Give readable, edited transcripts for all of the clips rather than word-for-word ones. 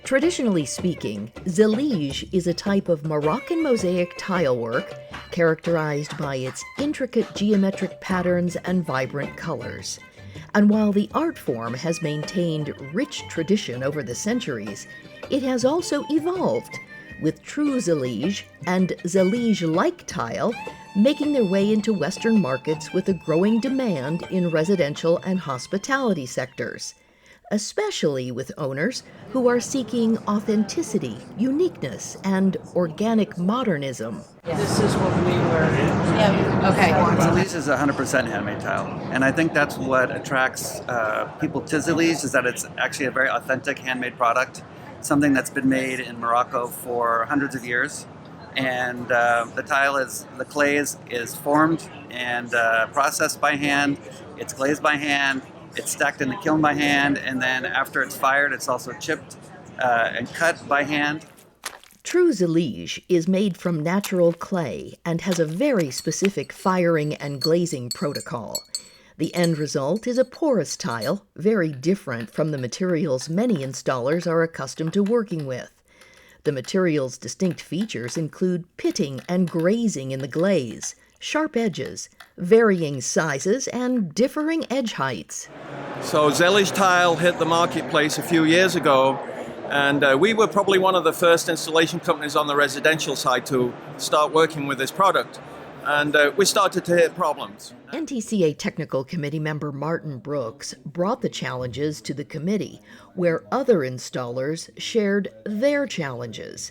Traditionally speaking, Zellige is a type of Moroccan mosaic tile work characterized by its intricate geometric patterns and vibrant colors. And while the art form has maintained rich tradition over the centuries, it has also evolved, with true Zellige and Zellige-like tile making their way into Western markets with a growing demand in residential and hospitality sectors, especially with owners who are seeking authenticity, uniqueness, and organic modernism. This is what we were. Yeah. Okay. Zellige is 100% handmade tile, and I think that's what attracts people to Zellige, is that it's actually a very authentic handmade product, something that's been made in Morocco for hundreds of years. And the clay is formed and processed by hand. It's glazed by hand. It's stacked in the kiln by hand, and then after it's fired, it's also chipped and cut by hand. True Zellige is made from natural clay and has a very specific firing and glazing protocol. The end result is a porous tile, very different from the materials many installers are accustomed to working with. The material's distinct features include pitting and grazing in the glaze, sharp edges, varying sizes, and differing edge heights. So Zellige tile hit the marketplace a few years ago, and we were probably one of the first installation companies on the residential side to start working with this product. And we started to hit problems. NTCA Technical Committee member Martin Brooks brought the challenges to the committee, where other installers shared their challenges.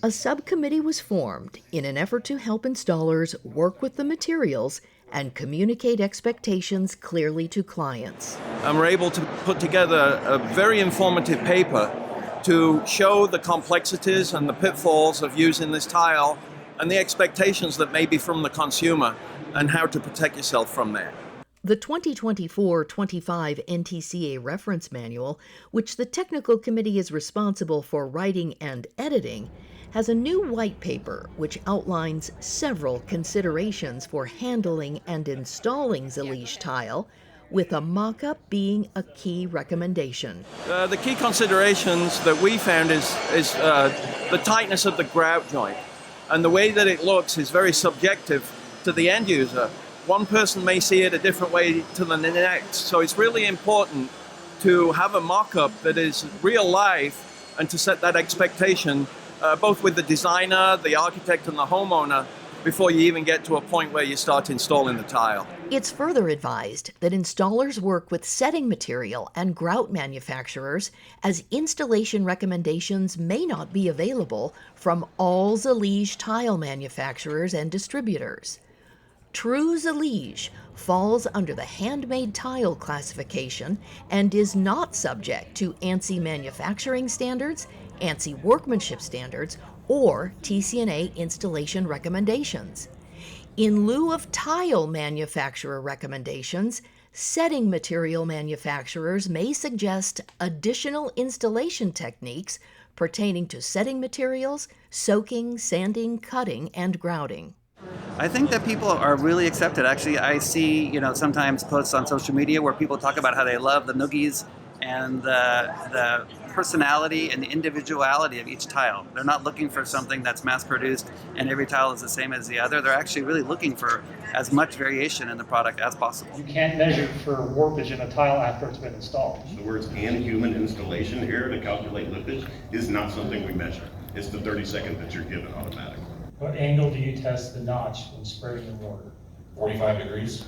A subcommittee was formed in an effort to help installers work with the materials and communicate expectations clearly to clients. And we're able to put together a very informative paper to show the complexities and the pitfalls of using this tile and the expectations that may be from the consumer and how to protect yourself from there. The 2024-25 NTCA Reference Manual, which the Technical Committee is responsible for writing and editing, has a new white paper which outlines several considerations for handling and installing Zellige tile, with a mock-up being a key recommendation. The key considerations that we found is the tightness of the grout joint. And the way that it looks is very subjective to the end user. One person may see it a different way to the next. So it's really important to have a mock-up that is real life and to set that expectation both with the designer, the architect, and the homeowner before you even get to a point where you start installing the tile. It's further advised that installers work with setting material and grout manufacturers, as installation recommendations may not be available from all Zellige tile manufacturers and distributors. True Zellige falls under the handmade tile classification and is not subject to ANSI manufacturing standards, ANSI workmanship standards, or TCNA installation recommendations. In lieu of tile manufacturer recommendations, setting material manufacturers may suggest additional installation techniques pertaining to setting materials, soaking, sanding, cutting, and grouting. I think that people are really accepted. Actually, I see, sometimes posts on social media where people talk about how they love the noogies and the personality and the individuality of each tile. They're not looking for something that's mass-produced and every tile is the same as the other. They're actually really looking for as much variation in the product as possible. You can't measure for warpage in a tile after it's been installed. The words "and human installation" here to calculate lippage is not something we measure. It's the 30 seconds that you're given automatically. What angle do you test the notch when spraying the water? 45 degrees.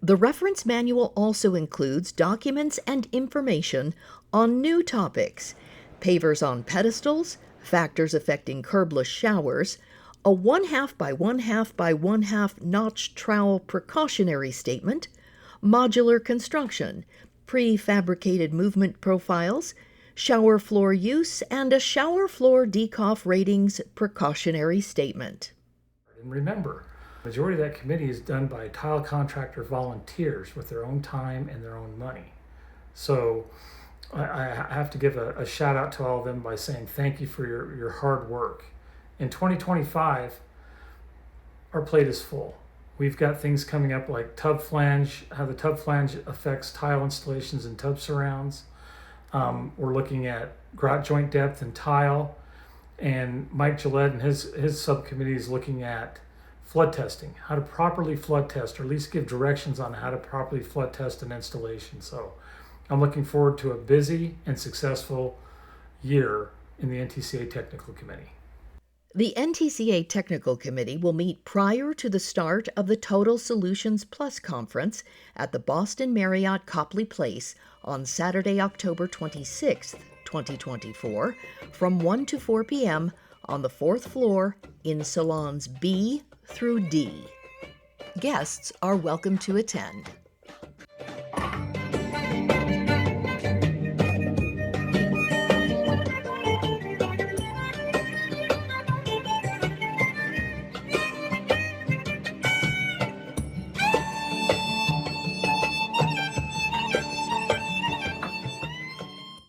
The reference manual also includes documents and information on new topics: pavers on pedestals, factors affecting curbless showers, a 1/2 by 1/2 by 1/2 notch trowel precautionary statement, modular construction, prefabricated movement profiles, shower floor use, and a shower floor decoff ratings precautionary statement. And remember, the majority of that committee is done by tile contractor volunteers with their own time and their own money. So I have to give a shout out to all of them by saying thank you for your hard work. In 2025, our plate is full. We've got things coming up like tub flange, how the tub flange affects tile installations and tub surrounds. We're looking at grout joint depth and tile, and Mike Gillette and his subcommittee is looking at flood testing, how to properly flood test, or at least give directions on how to properly flood test an installation. So I'm looking forward to a busy and successful year in the NTCA Technical Committee. The NTCA Technical Committee will meet prior to the start of the Total Solutions Plus conference at the Boston Marriott Copley Place on Saturday, October 26th, 2024, from 1 to 4 p.m. on the 4th floor in salons B through D. Guests are welcome to attend.